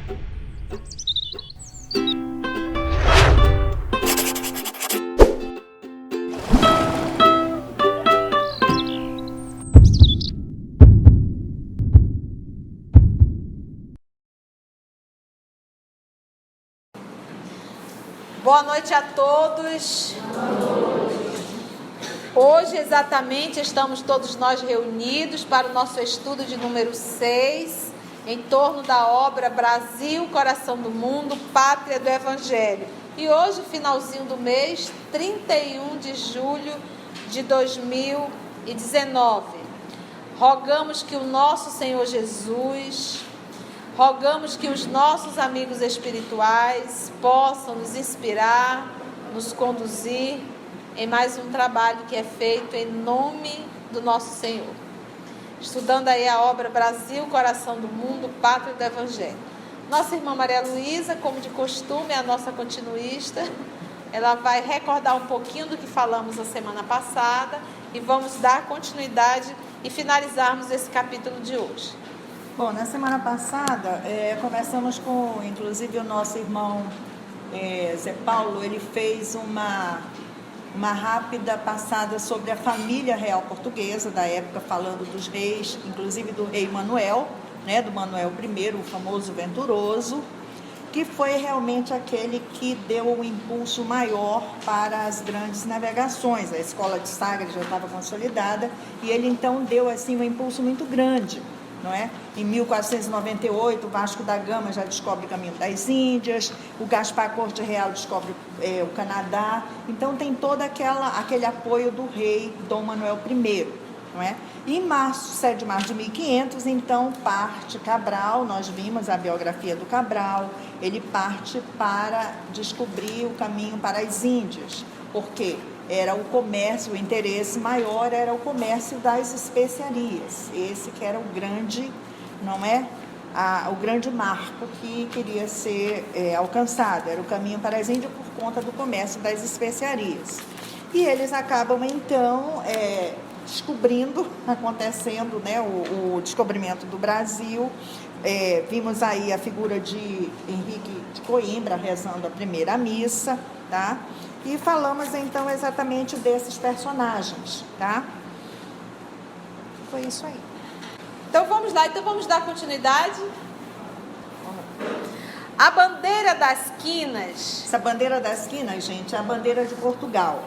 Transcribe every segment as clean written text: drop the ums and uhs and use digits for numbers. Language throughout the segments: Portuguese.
Boa noite a todos. Hoje exatamente estamos todos nós reunidos para o nosso estudo de número 6, em torno da obra Brasil, Coração do Mundo, Pátria do Evangelho. E hoje, finalzinho do mês, 31 de julho de 2019. Rogamos que o nosso Senhor Jesus, rogamos que os nossos amigos espirituais possam nos inspirar, nos conduzir em mais um trabalho que é feito em nome do nosso Senhor. Estudando aí a obra Brasil, Coração do Mundo, Pátria do Evangelho. Nossa irmã Maria Luísa, como de costume, é a nossa continuista. Ela vai recordar um pouquinho do que falamos a semana passada e vamos dar continuidade e finalizarmos esse capítulo de hoje. Bom, na semana passada, conversamos com, inclusive, o nosso irmão Zé Paulo. Ele fez uma rápida passada sobre a família real portuguesa da época, falando dos reis, inclusive do rei Manuel, né, do Manuel I, o famoso Venturoso, que foi realmente aquele que deu um impulso maior para as grandes navegações. A escola de Sagres já estava consolidada e ele então deu assim um impulso muito grande. Não é? Em 1498, o Vasco da Gama já descobre o caminho das Índias, o Gaspar Corte Real descobre o Canadá. Então tem todo aquele apoio do rei Dom Manuel I. Não é? E em 7 de março de 1500, então parte Cabral. Nós vimos a biografia do Cabral. Ele parte para descobrir o caminho para as Índias. Por quê? Era o comércio, o interesse maior era o comércio das especiarias. Esse que era o grande, não é? O grande marco que queria ser alcançado. Era o caminho para as Índias por conta do comércio das especiarias. E eles acabam, então, descobrindo, acontecendo, né, o descobrimento do Brasil. Vimos aí a figura de Henrique de Coimbra rezando a primeira missa, tá? E falamos então exatamente desses personagens, tá? Foi isso aí. Então vamos lá, vamos dar continuidade. A bandeira das quinas. Essa bandeira das quinas, gente, é a bandeira de Portugal.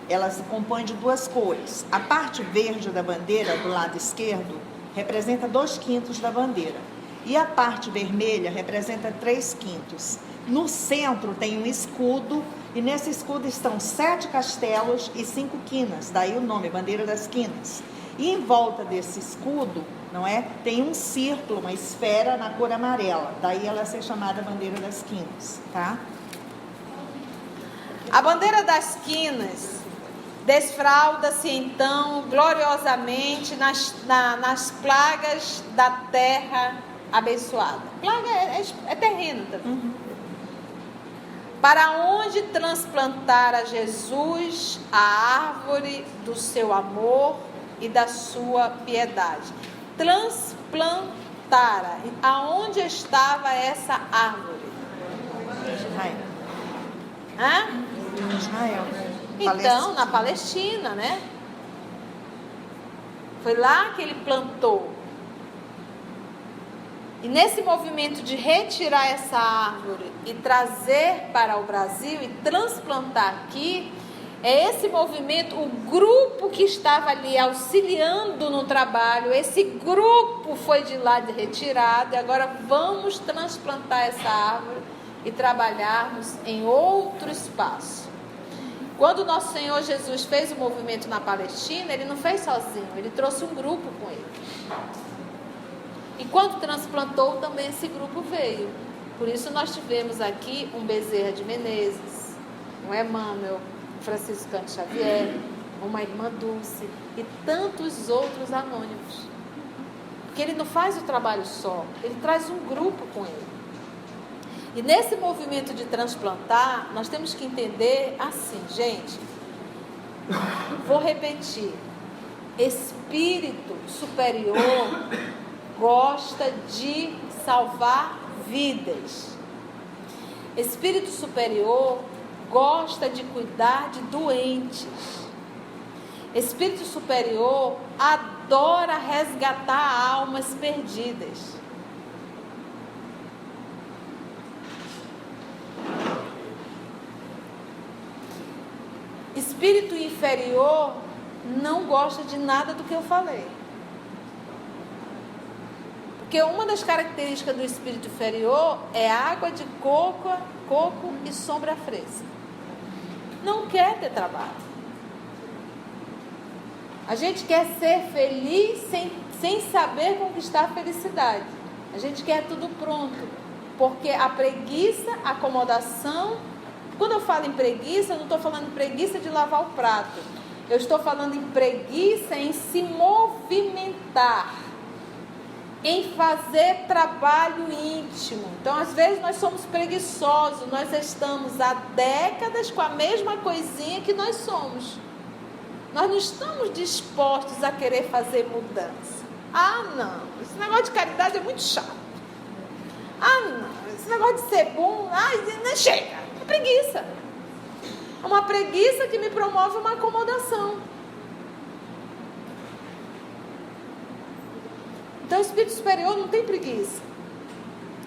Ela se compõe de duas cores. A parte verde da bandeira, do lado esquerdo, representa 2/5 da bandeira. E a parte vermelha representa 3/5. No centro tem um escudo, e nesse escudo estão 7 castelos e 5 quinas, daí o nome, Bandeira das Quinas. E em volta desse escudo, não é, tem um círculo, uma esfera na cor amarela, daí ela ser chamada Bandeira das Quinas, tá? A Bandeira das Quinas desfralda-se então gloriosamente nas plagas da terra abençoada. Plaga é terreno também. Uhum. Para onde transplantar a Jesus a árvore do seu amor e da sua piedade. Transplantara. Aonde estava essa árvore? Israel. Hã? Israel. Então, na Palestina, né? Foi lá que ele plantou. E nesse movimento de retirar essa árvore e trazer para o Brasil e transplantar aqui, é esse movimento, o grupo que estava ali auxiliando no trabalho, esse grupo foi de lá retirado e agora vamos transplantar essa árvore e trabalharmos em outro espaço. Quando o nosso Senhor Jesus fez o movimento na Palestina, ele não fez sozinho, ele trouxe um grupo com ele. E quando transplantou, também esse grupo veio. Por isso nós tivemos aqui um Bezerra de Menezes, um Emmanuel, um Franciscano Xavier, uma irmã Dulce e tantos outros anônimos. Porque ele não faz o trabalho só, ele traz um grupo com ele. E nesse movimento de transplantar, nós temos que entender assim, gente, vou repetir, espírito superior gosta de salvar vidas. Espírito superior gosta de cuidar de doentes. Espírito superior adora resgatar almas perdidas. Espírito inferior não gosta de nada do que eu falei. Porque uma das características do espírito inferior é água de coco e sombra fresca. Não quer ter trabalho. A gente quer ser feliz sem saber conquistar a felicidade. A gente quer tudo pronto. Porque a preguiça, a acomodação... Quando eu falo em preguiça, eu não estou falando em preguiça de lavar o prato. Eu estou falando em preguiça em se movimentar, em fazer trabalho íntimo. Então, às vezes, nós somos preguiçosos. Nós estamos há décadas com a mesma coisinha que nós somos. Nós não estamos dispostos a querer fazer mudança. Ah, não. Esse negócio de caridade é muito chato. Ah, não. Esse negócio de ser bom, não chega. É preguiça. É uma preguiça que me promove uma acomodação. Então, o espírito superior não tem preguiça.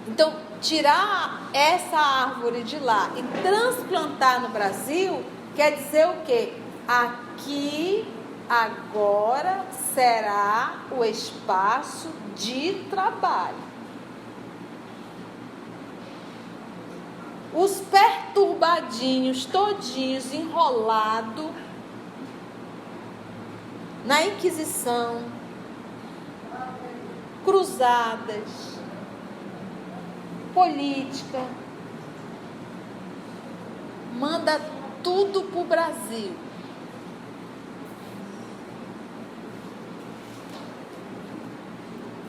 Então, tirar essa árvore de lá e transplantar no Brasil, quer dizer o quê? Aqui, agora, será o espaço de trabalho. Os perturbadinhos, todinhos, enrolados na Inquisição, cruzadas, política, manda tudo para o Brasil.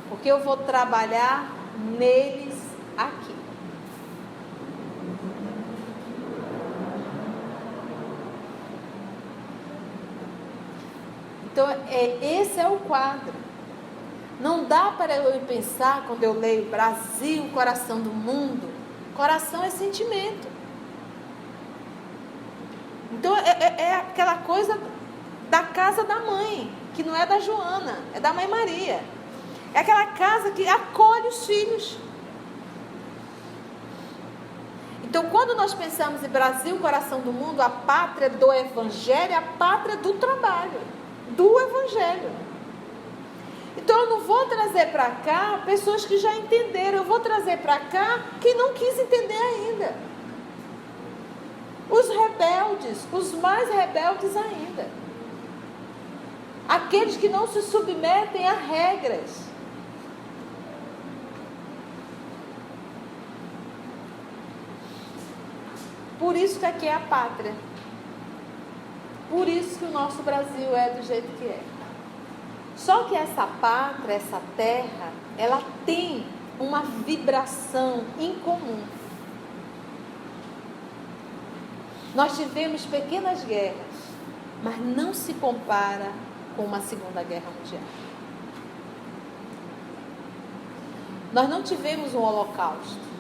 Porque eu vou trabalhar neles aqui. Então, esse é o quadro. Não dá para eu pensar, quando eu leio Brasil, coração do mundo. Coração é sentimento. Então, é aquela coisa da casa da mãe, que não é da Joana, é da mãe Maria. É aquela casa que acolhe os filhos. Então, quando nós pensamos em Brasil, coração do mundo, a pátria do Evangelho é a pátria do trabalho, do Evangelho. Então, eu não vou trazer para cá pessoas que já entenderam, eu vou trazer para cá quem não quis entender ainda. Os rebeldes, os mais rebeldes ainda. Aqueles que não se submetem a regras. Por isso que aqui é a pátria. Por isso que o nosso Brasil é do jeito que é. Só que essa pátria, essa terra, ela tem uma vibração incomum. Nós tivemos pequenas guerras, mas não se compara com uma Segunda Guerra Mundial. Nós não tivemos um holocausto.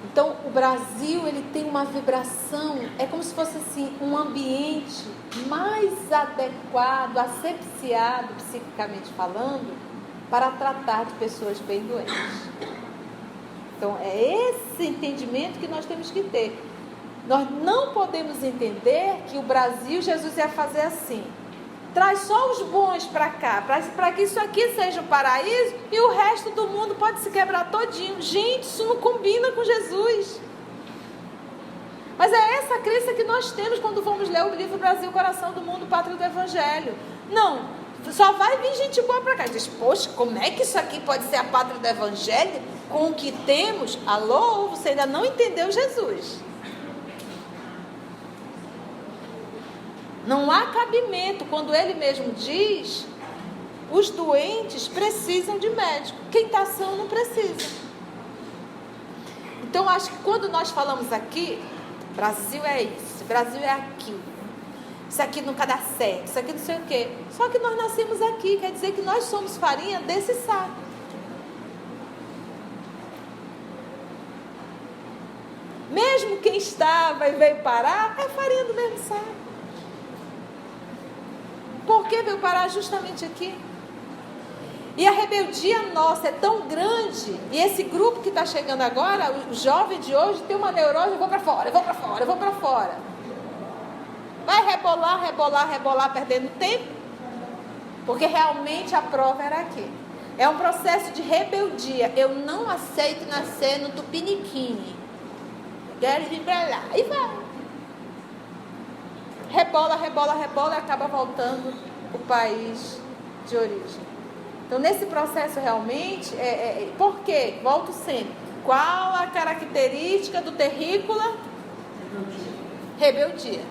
Então, o Brasil, ele tem uma vibração, é como se fosse assim, um ambiente mais adequado, asepsiado, psiquicamente falando, para tratar de pessoas bem doentes. Então, é esse entendimento que nós temos que ter. Nós não podemos entender que o Brasil, Jesus ia fazer assim. Traz só os bons para cá, para que isso aqui seja um paraíso e o resto do mundo pode se quebrar todinho. Gente, isso não combina com Jesus. Mas é essa crença que nós temos quando vamos ler o livro Brasil, Coração do Mundo, Pátria do Evangelho. Não, só vai vir gente boa para cá. Diz, poxa, como é que isso aqui pode ser a pátria do Evangelho com o que temos? Alô, você ainda não entendeu Jesus. Não há cabimento quando ele mesmo diz, os doentes precisam de médico. Quem está são não precisa. Então, acho que quando nós falamos aqui, Brasil é isso, Brasil é aquilo. Isso aqui nunca dá certo, isso aqui não sei o quê. Só que nós nascemos aqui, quer dizer que nós somos farinha desse saco. Mesmo quem estava e veio parar, é farinha do mesmo saco. Por que veio parar justamente aqui? E a rebeldia nossa é tão grande, e esse grupo que está chegando agora, o jovem de hoje tem uma neurose, eu vou para fora, eu vou para fora, eu vou para fora. Vai rebolar, rebolar, rebolar, perdendo tempo, porque realmente a prova era aqui. É um processo de rebeldia. Eu não aceito nascer no Tupiniquim. Quero vir para lá. E vai. Rebola, rebola, rebola e acaba voltando o país de origem. Então, nesse processo realmente, por quê? Volto sempre. Qual a característica do terrícola? Rebeldia.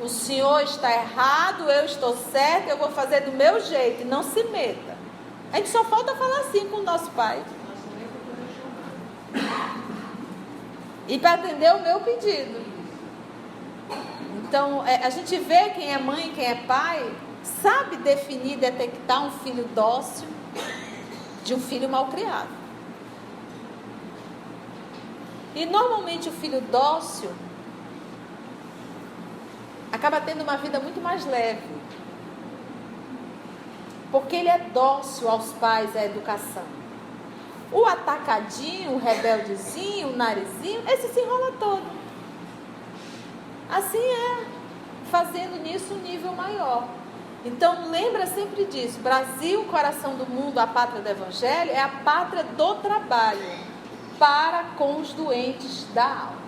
O senhor está errado, eu estou certo, eu vou fazer do meu jeito. Não se meta. A gente só falta falar assim com o nosso pai. E para atender o meu pedido. Então, a gente vê quem é mãe e quem é pai, sabe definir, detectar um filho dócil de um filho mal criado. E normalmente o filho dócil acaba tendo uma vida muito mais leve. Porque ele é dócil aos pais, à educação. O atacadinho, o rebeldezinho, o narizinho, esse se enrola todo. Assim é, fazendo nisso um nível maior. Então, lembra sempre disso. Brasil, coração do mundo, a pátria do evangelho, é a pátria do trabalho para com os doentes da alma.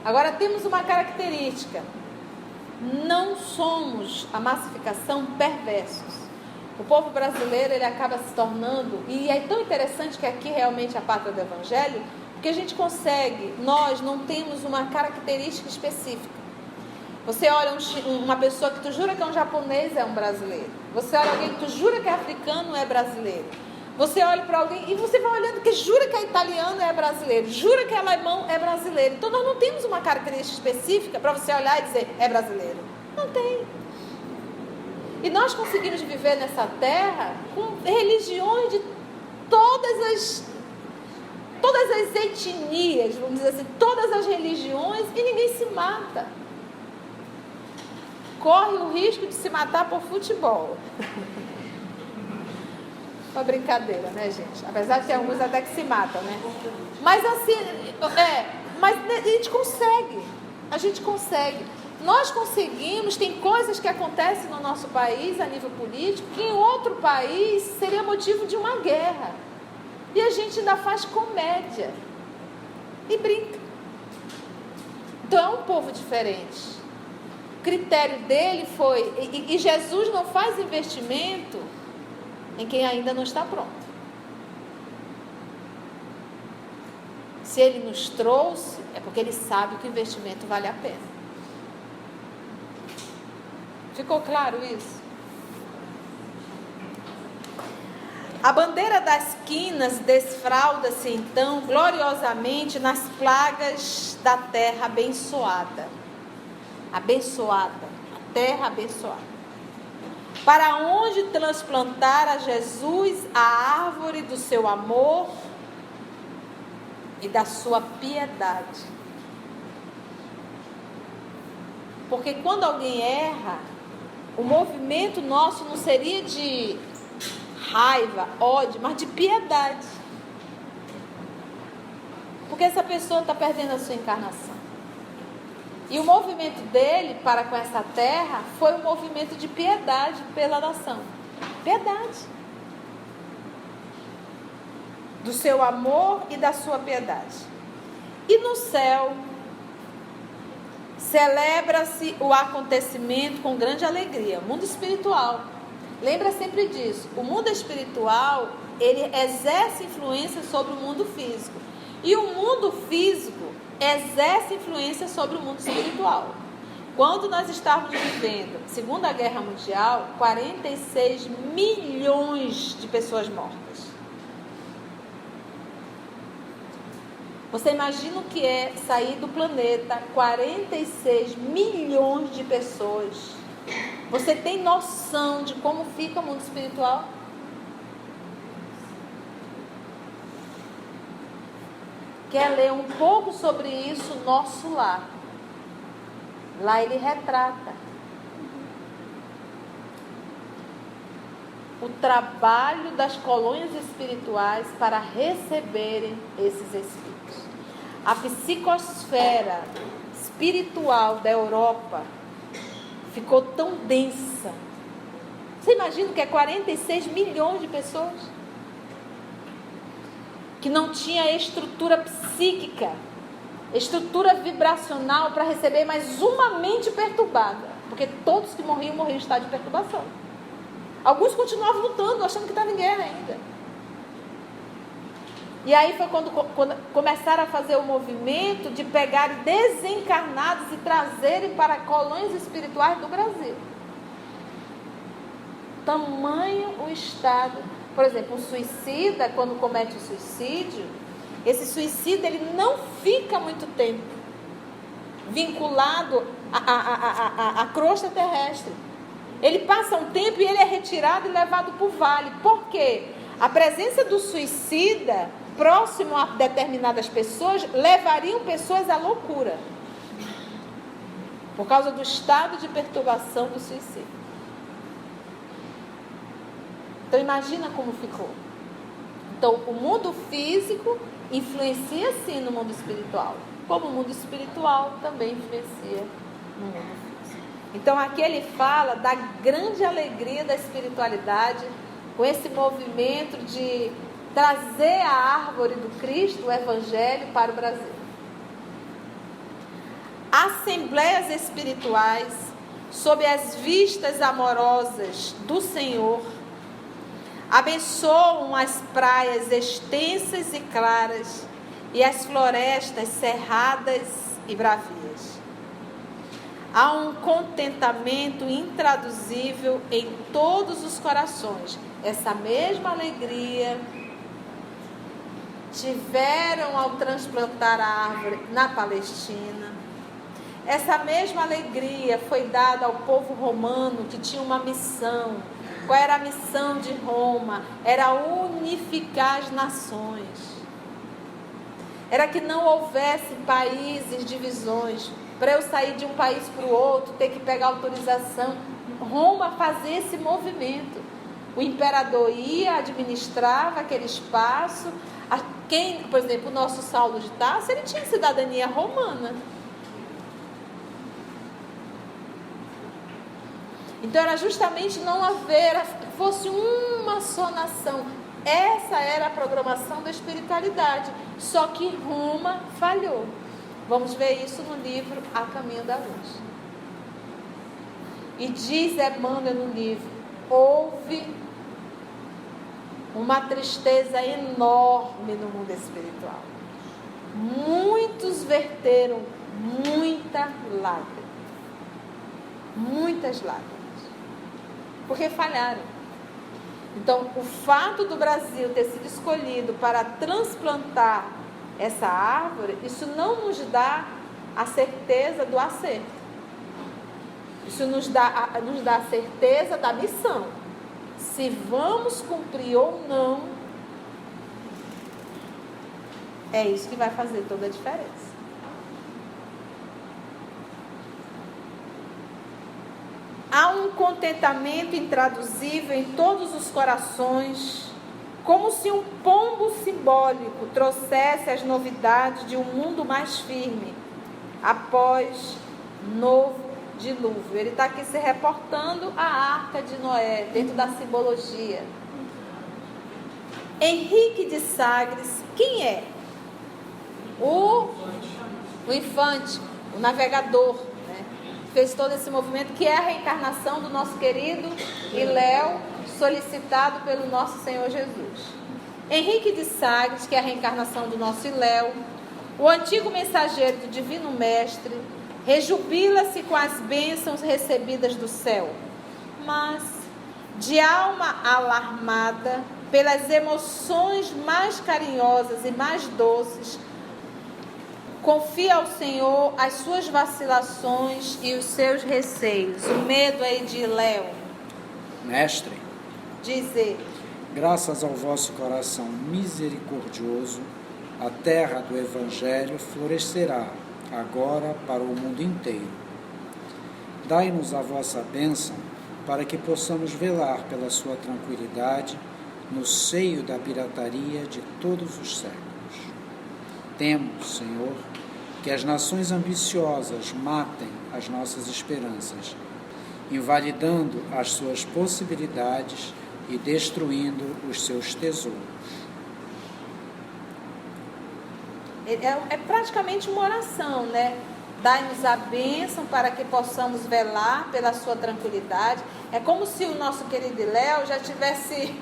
Agora, temos uma característica. Não somos, a massificação, perversos. O povo brasileiro, ele acaba se tornando, e é tão interessante que aqui realmente é a pátria do evangelho, porque a gente consegue, nós não temos uma característica específica. Você olha uma pessoa que tu jura que é um japonês, é um brasileiro. Você olha alguém que tu jura que é africano, é brasileiro. Você olha para alguém e você vai olhando que jura que é italiano, é brasileiro. Jura que é alemão, é brasileiro. Então nós não temos uma característica específica para você olhar e dizer, é brasileiro. Não tem. E nós conseguimos viver nessa terra com religiões de todas as etnias, vamos dizer assim, todas as religiões, e ninguém se mata. Corre o risco de se matar por futebol. Uma brincadeira, né, gente? Apesar de ter alguns até que se matam, né? Mas assim, mas a gente consegue. A gente consegue. Nós conseguimos, tem coisas que acontecem no nosso país, a nível político, que em outro país seria motivo de uma guerra. E a gente ainda faz comédia. E brinca. Então é um povo diferente. O critério dele foi... E Jesus não faz investimento em quem ainda não está pronto. Se ele nos trouxe, é porque ele sabe que o investimento vale a pena. Ficou claro isso? A bandeira das quinas desfralda-se então gloriosamente nas plagas da terra abençoada. Abençoada, a terra abençoada. Para onde transplantar a Jesus a árvore do seu amor e da sua piedade. Porque quando alguém erra, o movimento nosso não seria de raiva, ódio, mas de piedade. Porque essa pessoa está perdendo a sua encarnação. E o movimento dele para com essa terra foi um movimento de piedade pela nação. Piedade. Do seu amor e da sua piedade. E no céu, celebra-se o acontecimento com grande alegria. Mundo espiritual. Lembra sempre disso. O mundo espiritual, ele exerce influência sobre o mundo físico. E o mundo físico exerce influência sobre o mundo espiritual. Quando nós estávamos vivendo Segunda Guerra Mundial, 46 milhões de pessoas mortas. Você imagina o que é sair do planeta 46 milhões de pessoas? Você tem noção de como fica o mundo espiritual? Quer ler um pouco sobre isso? Nosso Lar. Lá ele retrata o trabalho das colônias espirituais para receberem esses espíritos. A psicosfera espiritual da Europa ficou tão densa. Você imagina que é 46 milhões de pessoas? Que não tinha estrutura psíquica, estrutura vibracional para receber mais uma mente perturbada. Porque todos que morriam em estado de perturbação. Alguns continuavam lutando, achando que estava em guerra ainda. E aí foi quando começaram a fazer o movimento de pegar desencarnados e trazerem para colônias espirituais do Brasil. Tamanho o estado. Por exemplo, um suicida, quando comete o suicídio, esse suicida ele não fica muito tempo vinculado à crosta terrestre. Ele passa um tempo e ele é retirado e levado para o vale. Por quê? A presença do suicida, próximo a determinadas pessoas, levariam pessoas à loucura. Por causa do estado de perturbação do suicídio. Então imagina como ficou. Então o mundo físico influencia sim no mundo espiritual. Como o mundo espiritual também influencia no mundo físico. Então aqui ele fala da grande alegria da espiritualidade, com esse movimento de trazer a árvore do Cristo, o Evangelho, para o Brasil. Assembleias espirituais, sob as vistas amorosas do Senhor, abençoam as praias extensas e claras e as florestas cerradas e bravias. Há um contentamento intraduzível em todos os corações. Essa mesma alegria tiveram ao transplantar a árvore na Palestina. Essa mesma alegria foi dada ao povo romano, que tinha uma missão. Qual era a missão de Roma? Era unificar as nações. Era que não houvesse países, divisões. Para eu sair de um país para o outro, ter que pegar autorização. Roma fazia esse movimento. O imperador ia, administrava aquele espaço. Quem, por exemplo, o nosso Saulo de Tarso, ele tinha cidadania romana. Então era justamente não haver, fosse uma só nação. Essa era a programação da espiritualidade. Só que Roma falhou. Vamos ver isso no livro A Caminho da Luz. E diz Emmanuel no livro: houve uma tristeza enorme no mundo espiritual. Muitos verteram muita lágrima. Muitas lágrimas. Porque falharam. Então, o fato do Brasil ter sido escolhido para transplantar essa árvore, isso não nos dá a certeza do acerto. Isso nos dá a certeza da missão. Se vamos cumprir ou não, é isso que vai fazer toda a diferença. Há um contentamento intraduzível em todos os corações, como se um pombo simbólico trouxesse as novidades de um mundo mais firme, após novo dilúvio. Ele está aqui se reportando à Arca de Noé, dentro da simbologia. Henrique de Sagres, quem é? O infante, o navegador, né? Fez todo esse movimento, que é a reencarnação do nosso querido Iléu, solicitado pelo nosso Senhor Jesus. Henrique de Sagres, que é a reencarnação do nosso Iléu, o antigo mensageiro do Divino Mestre, rejubila-se com as bênçãos recebidas do céu, mas, de alma alarmada pelas emoções mais carinhosas e mais doces, Confia ao Senhor as suas vacilações e os seus receios. O medo aí de Léo. Mestre, Dizer: graças ao vosso coração misericordioso, a terra do Evangelho florescerá agora para o mundo inteiro. Dai-nos a vossa bênção para que possamos velar pela sua tranquilidade no seio da pirataria de todos os séculos. Temos, Senhor, que as nações ambiciosas matem as nossas esperanças, invalidando as suas possibilidades e destruindo os seus tesouros. É praticamente uma oração, né? Dai-nos a bênção para que possamos velar pela sua tranquilidade. É como se o nosso querido Léo já tivesse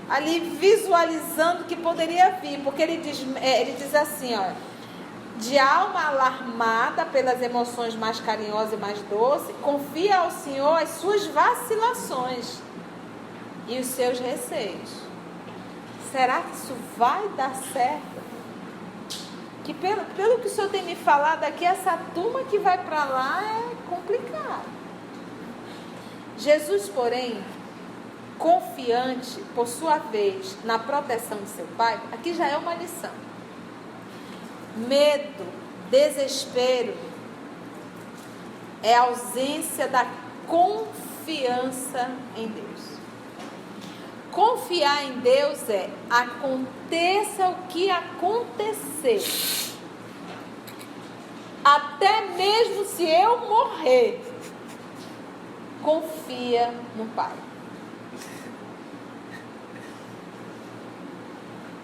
ali visualizando que poderia vir, porque ele diz assim, ó: de alma alarmada pelas emoções mais carinhosas e mais doces, confia ao Senhor as suas vacilações e os seus receios. Será que isso vai dar certo? Que pelo que o Senhor tem me falado aqui, essa turma que vai para lá é complicado. Jesus, porém, confiante, por sua vez, na proteção de seu Pai, aqui já é uma lição. Medo, desespero, é a ausência da confiança em Deus. Confiar em Deus é: aconteça o que acontecer, até mesmo se eu morrer, confia no Pai.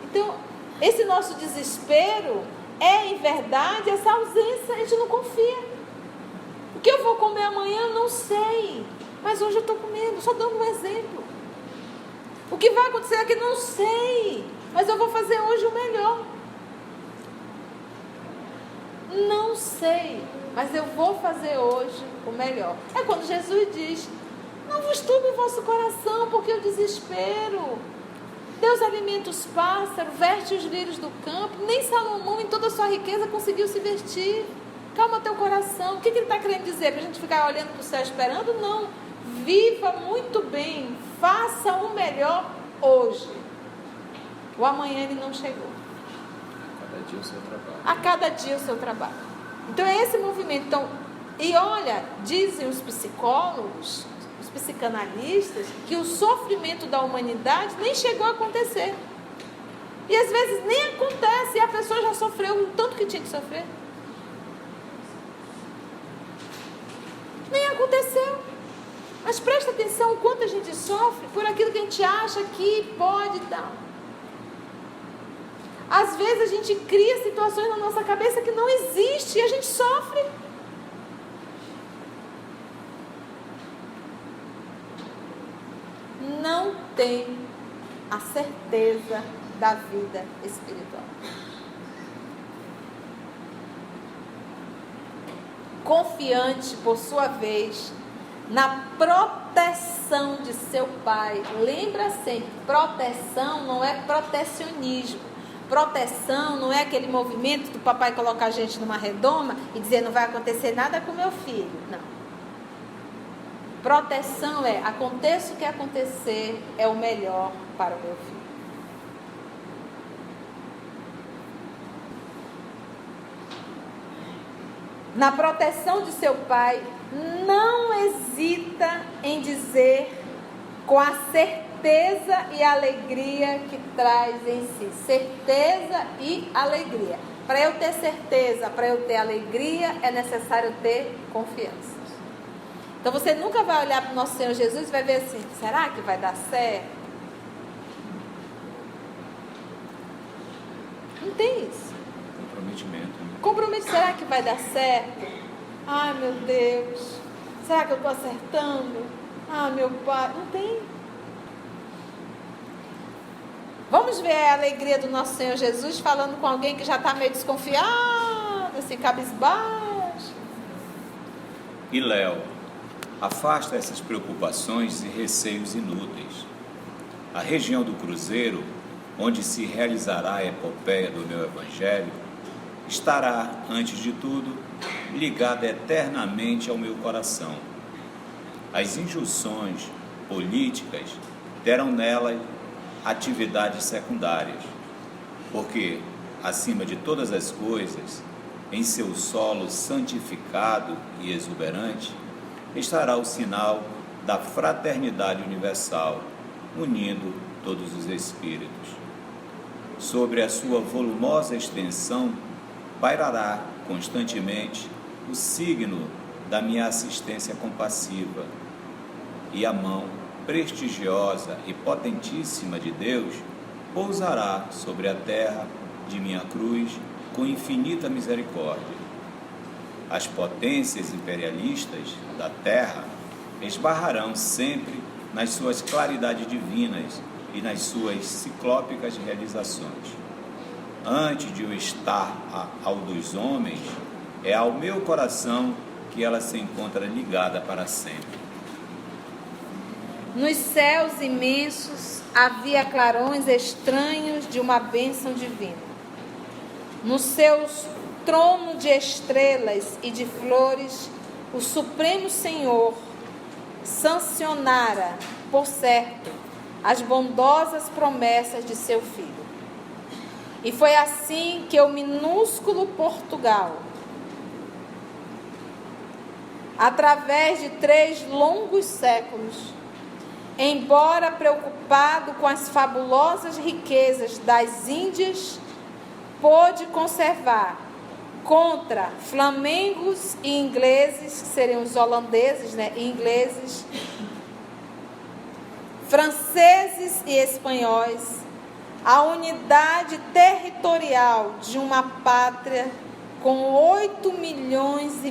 Então, esse nosso desespero é, em verdade, essa ausência. A gente não confia. O que eu vou comer amanhã, não sei, mas hoje eu estou comendo, só dando um exemplo. O que vai acontecer aqui, não sei, mas eu vou fazer hoje o melhor. Não sei, mas eu vou fazer hoje o melhor. É quando Jesus diz: não vos turbe o vosso coração, porque o desespero. Deus alimenta os pássaros, veste os lírios do campo. Nem Salomão, em toda a sua riqueza, conseguiu se vestir. Calma teu coração. O que ele está querendo dizer? Para a gente ficar olhando para o céu esperando? Não. Viva muito bem. Faça o melhor hoje. O amanhã ele não chegou. A cada dia o seu trabalho. A cada dia o seu trabalho. Então é esse movimento. Então, e olha, dizem os psicólogos, os psicanalistas, que o sofrimento da humanidade nem chegou a acontecer. E às vezes nem acontece, e a pessoa já sofreu o tanto que tinha que sofrer. Nem aconteceu. Mas presta atenção o quanto a gente sofre por aquilo que a gente acha que pode dar. Às vezes a gente cria situações na nossa cabeça que não existem e a gente sofre. Não tem a certeza da vida espiritual. Confiante, por sua vez, na proteção de seu Pai. Lembra sempre, proteção não é protecionismo. Proteção não é aquele movimento do papai colocar a gente numa redoma e dizer: não vai acontecer nada com meu filho. Não. Proteção é: aconteça o que acontecer, é o melhor para o meu filho. Na proteção de seu Pai, não hesita em dizer com a certeza e alegria que traz em si. Certeza e alegria. Para eu ter certeza, para eu ter alegria, é necessário ter confiança. Então você nunca vai olhar para o nosso Senhor Jesus e vai ver assim: será que vai dar certo? Não tem isso. Comprometimento. Será que vai dar certo? Ai, meu Deus. Será que eu estou acertando? Ah, meu Pai. Não tem. Vamos ver a alegria do nosso Senhor Jesus falando com alguém que já está meio desconfiado, assim, cabisbaixo. E Léo, afasta essas preocupações e receios inúteis. A região do Cruzeiro, onde se realizará a epopeia do meu Evangelho, estará, antes de tudo, ligada eternamente ao meu coração. As injunções políticas terão nela atividades secundárias, porque, acima de todas as coisas, em seu solo santificado e exuberante, estará o sinal da fraternidade universal, unindo todos os espíritos. Sobre a sua volumosa extensão, pairará constantemente o signo da minha assistência compassiva, e a mão prestigiosa e potentíssima de Deus pousará sobre a terra de minha cruz com infinita misericórdia. As potências imperialistas da terra esbarrarão sempre nas suas claridades divinas e nas suas ciclópicas realizações. Antes de eu estar ao dos homens, é ao meu coração que ela se encontra ligada para sempre. Nos céus imensos havia clarões estranhos de uma bênção divina. Nos seus trono de estrelas e de flores, o Supremo Senhor sancionara, por certo, as bondosas promessas de seu Filho. E foi assim que o minúsculo Portugal, através de 3 longos séculos, embora preocupado com as fabulosas riquezas das Índias, pôde conservar contra flamengos e ingleses, que seriam os holandeses, ingleses, franceses e espanhóis, a unidade territorial de uma pátria com 8,5 milhões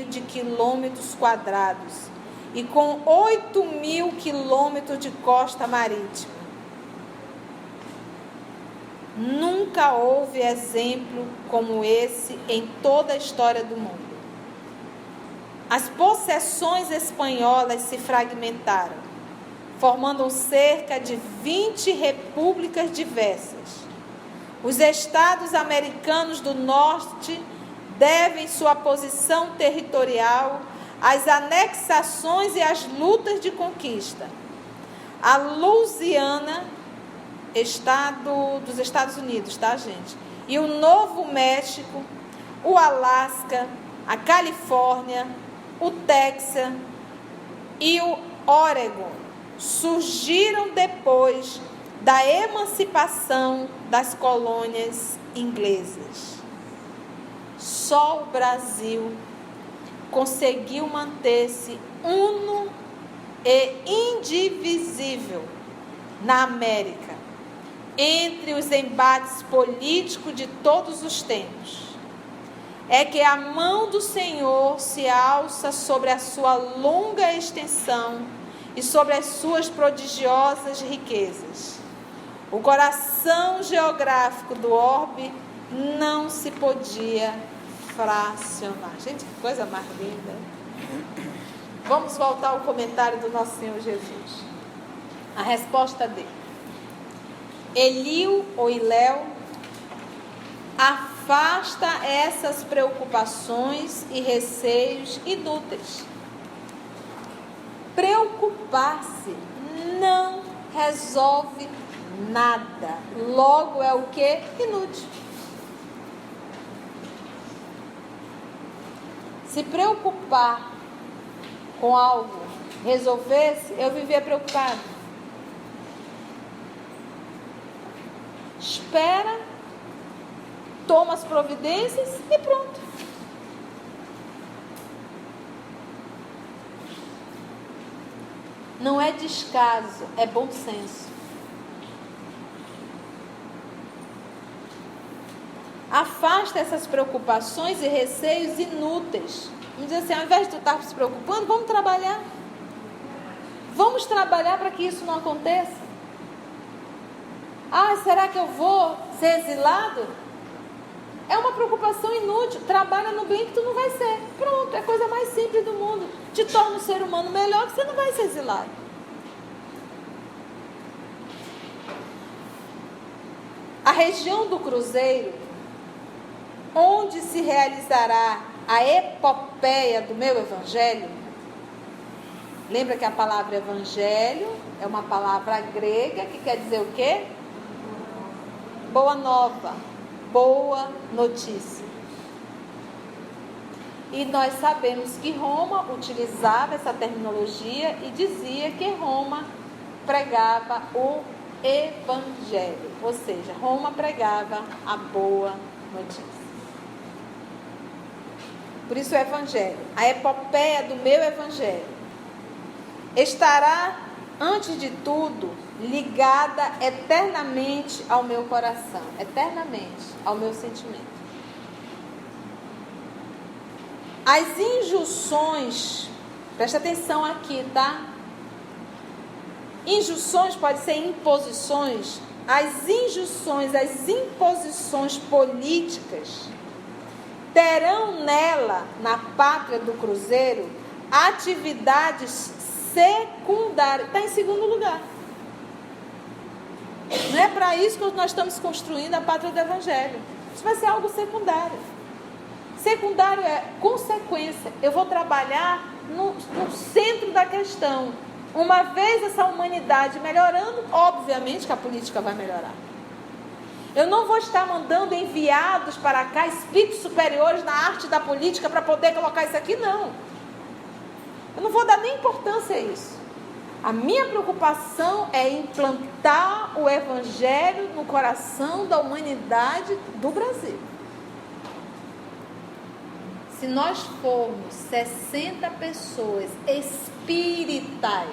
de quilômetros quadrados e com 8.000 quilômetros de costa marítima. Nunca houve exemplo como esse em toda a história do mundo. As possessões espanholas se fragmentaram, formando cerca de 20 repúblicas diversas. Os estados americanos do norte devem sua posição territorial às anexações e às lutas de conquista. A Louisiana, estado dos Estados Unidos, tá, gente? E o Novo México, o Alasca, a Califórnia, o Texas e o Oregon surgiram depois da emancipação das colônias inglesas. Só o Brasil conseguiu manter-se uno e indivisível na América, entre os embates políticos de todos os tempos. É que a mão do Senhor se alça sobre a sua longa extensão e sobre as suas prodigiosas riquezas. O coração geográfico do orbe não se podia fracionar. Gente, que coisa mais linda. Vamos voltar ao comentário do nosso Senhor Jesus. A resposta dele. Eliu ou Iléu afasta essas preocupações e receios inúteis. Preocupar-se não resolve nada. Logo é o que? Inútil. Se preocupar com algo resolvesse, eu vivia preocupado. Espera, toma as providências e pronto. Não é descaso, é bom senso. Afasta essas preocupações e receios inúteis. Vamos dizer assim, ao invés de tu estar se preocupando, vamos trabalhar. Vamos trabalhar para que isso não aconteça. Ah, será que eu vou ser exilado? É uma preocupação inútil. Trabalha no bem que tu não vai ser. Pronto, é a coisa mais simples do mundo. Te torna um ser humano melhor, que você não vai ser exilado. A região do Cruzeiro onde se realizará a epopeia do meu evangelho. Lembra que a palavra evangelho é uma palavra grega que quer dizer o quê? Boa nova, boa notícia. E nós sabemos que Roma utilizava essa terminologia e dizia que Roma pregava o evangelho, ou seja, Roma pregava a boa notícia. Por isso o evangelho, a epopeia do meu evangelho, estará, antes de tudo, ligada eternamente ao meu coração, eternamente ao meu sentimento. As injunções, presta atenção aqui, tá? Injunções pode ser imposições. As injunções, as imposições políticas terão nela, na pátria do Cruzeiro, atividades secundárias. Está em segundo lugar. Não é para isso que nós estamos construindo a pátria do Evangelho. Isso vai ser algo secundário. Secundário é consequência. Eu vou trabalhar no centro da questão. Uma vez essa humanidade melhorando, obviamente que a política vai melhorar. Eu não vou estar mandando enviados para cá, espíritos superiores na arte da política para poder colocar isso aqui, não. Eu não vou dar nem importância a isso. A minha preocupação é implantar o Evangelho no coração da humanidade do Brasil. Se nós formos 60 pessoas espíritas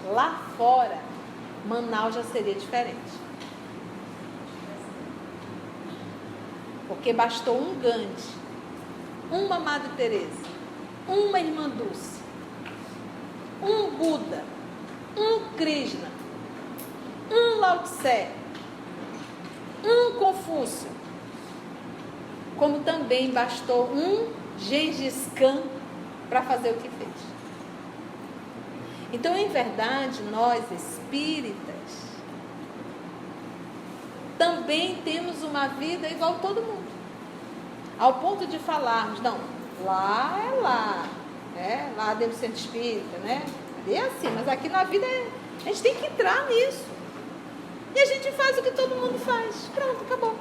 lá fora, Manaus já seria diferente. Porque bastou um Gandhi, uma Madre Teresa, uma Irmã Dulce, um Buda, um Krishna, um Lao Tse, um Confúcio, como também bastou um Gengis Khan para fazer o que fez. Então, em verdade, nós espíritas também temos uma vida igual a todo mundo, ao ponto de falarmos, não, lá é lá, né? Lá dentro do centro espírita, né? Ali é assim, mas aqui na vida a gente tem que entrar nisso. E a gente faz o que todo mundo faz. Pronto, acabou.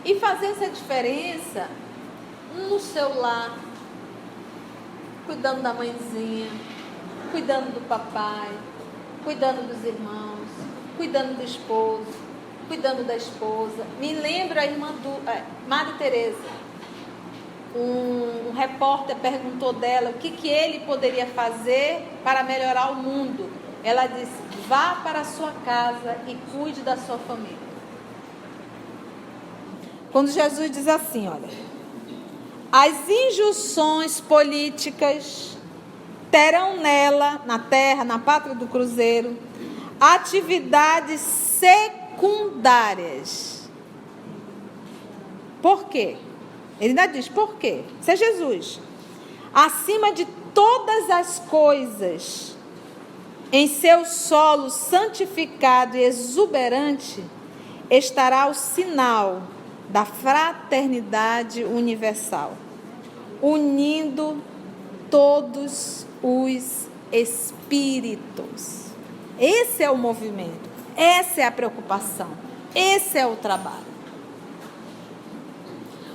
E fazer essa diferença no seu lar, cuidando da mãezinha, cuidando do papai, cuidando dos irmãos, cuidando do esposo, cuidando da esposa. Me lembro a irmã Madre Teresa. Um repórter perguntou dela o que ele poderia fazer para melhorar o mundo. Ela disse: vá para a sua casa e cuide da sua família. Quando Jesus diz assim, olha, as injunções políticas terão nela, na terra, na pátria do Cruzeiro, atividades secundárias. Por quê? Ele ainda diz, por quê? Isso é Jesus. Acima de todas as coisas, em seu solo santificado e exuberante, estará o sinal da fraternidade universal, unindo todos os espíritos. Esse é o movimento, essa é a preocupação, esse é o trabalho.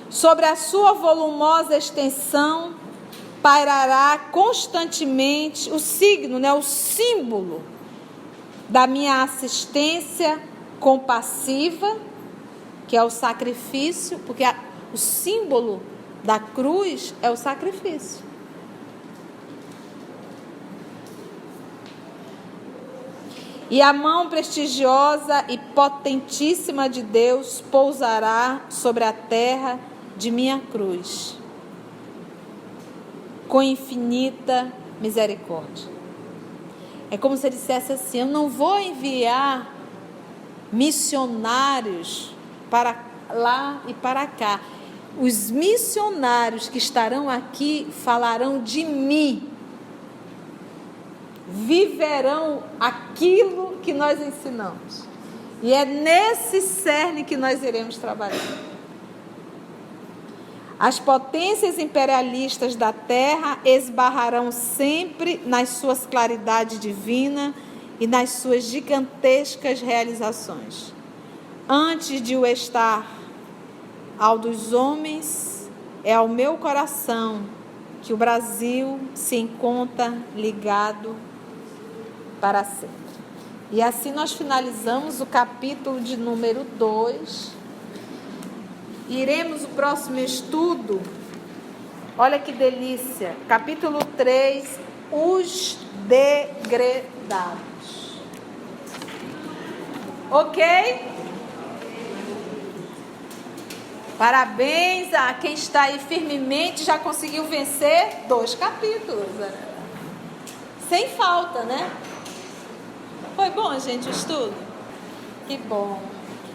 Sobre a sua volumosa extensão, pairará constantemente o signo, o símbolo da minha assistência compassiva, que é o sacrifício, porque o símbolo da cruz é o sacrifício. E a mão prestigiosa e potentíssima de Deus pousará sobre a terra de minha cruz, com infinita misericórdia. É como se ele dissesse assim: eu não vou enviar missionários para lá e para cá. Os missionários que estarão aqui falarão de mim, viverão aquilo que nós ensinamos. E é nesse cerne que nós iremos trabalhar. As potências imperialistas da terra esbarrarão sempre nas suas claridades divinas e nas suas gigantescas realizações. Antes de o estar ao dos homens, é ao meu coração que o Brasil se encontra ligado para sempre. E assim nós finalizamos o capítulo de número 2. Iremos o próximo estudo, olha que delícia, capítulo 3, os degredados. Ok? Parabéns a quem está aí firmemente, já conseguiu vencer 2 capítulos. Né? Sem falta, né? Foi bom, gente, o estudo? Que bom,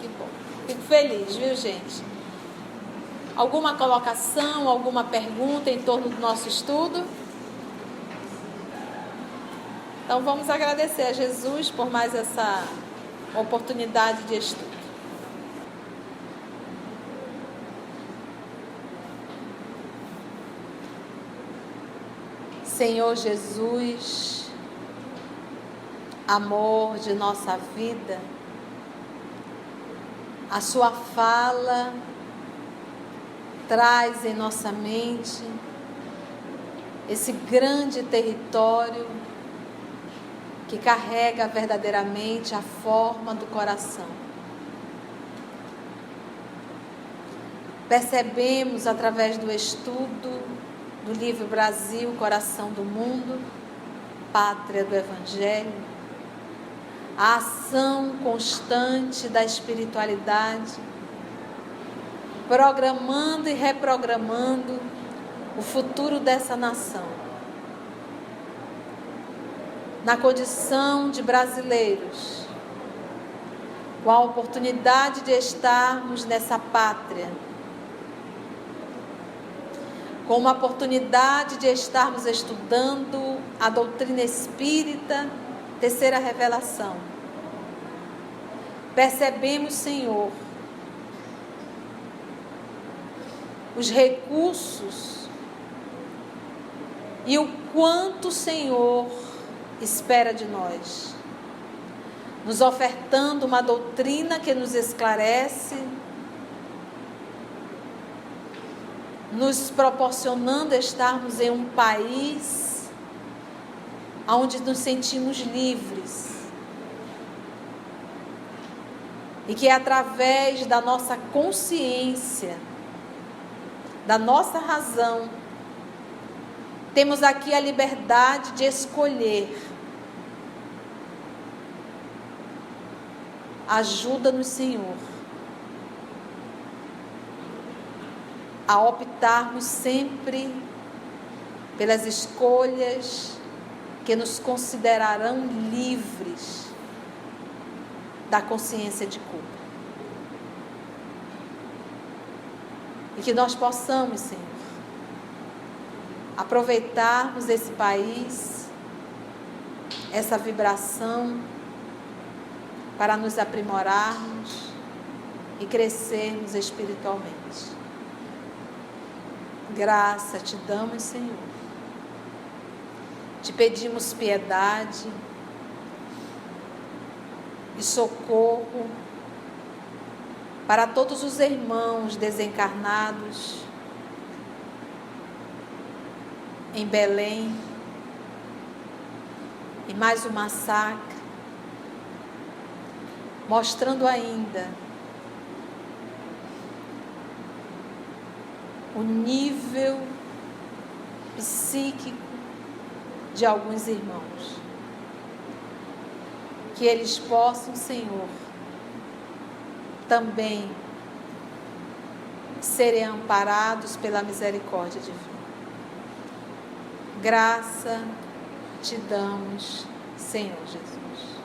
que bom. Fico feliz, viu, gente? Alguma colocação, alguma pergunta em torno do nosso estudo? Então vamos agradecer a Jesus por mais essa oportunidade de estudo. Senhor Jesus, amor de nossa vida, a sua fala traz em nossa mente esse grande território que carrega verdadeiramente a forma do coração. Percebemos através do estudo do livro Brasil, Coração do Mundo, Pátria do Evangelho, a ação constante da espiritualidade, programando e reprogramando o futuro dessa nação. Na condição de brasileiros, com a oportunidade de estarmos nessa pátria, com uma oportunidade de estarmos estudando a doutrina espírita, terceira revelação. Percebemos, Senhor, os recursos e o quanto o Senhor espera de nós, nos ofertando uma doutrina que nos esclarece, nos proporcionando estarmos em um país onde nos sentimos livres e que através da nossa consciência, da nossa razão, temos aqui a liberdade de escolher. Ajuda-nos, Senhor, a optarmos sempre pelas escolhas que nos considerarão livres da consciência de culpa. E que nós possamos, Senhor, aproveitarmos esse país, essa vibração, para nos aprimorarmos e crescermos espiritualmente. Graça te damos, Senhor. Te pedimos piedade e socorro para todos os irmãos desencarnados em Belém, e mais um massacre, mostrando ainda o nível psíquico de alguns irmãos. Que eles possam, Senhor, também serem amparados pela misericórdia divina. Graça te damos, Senhor Jesus.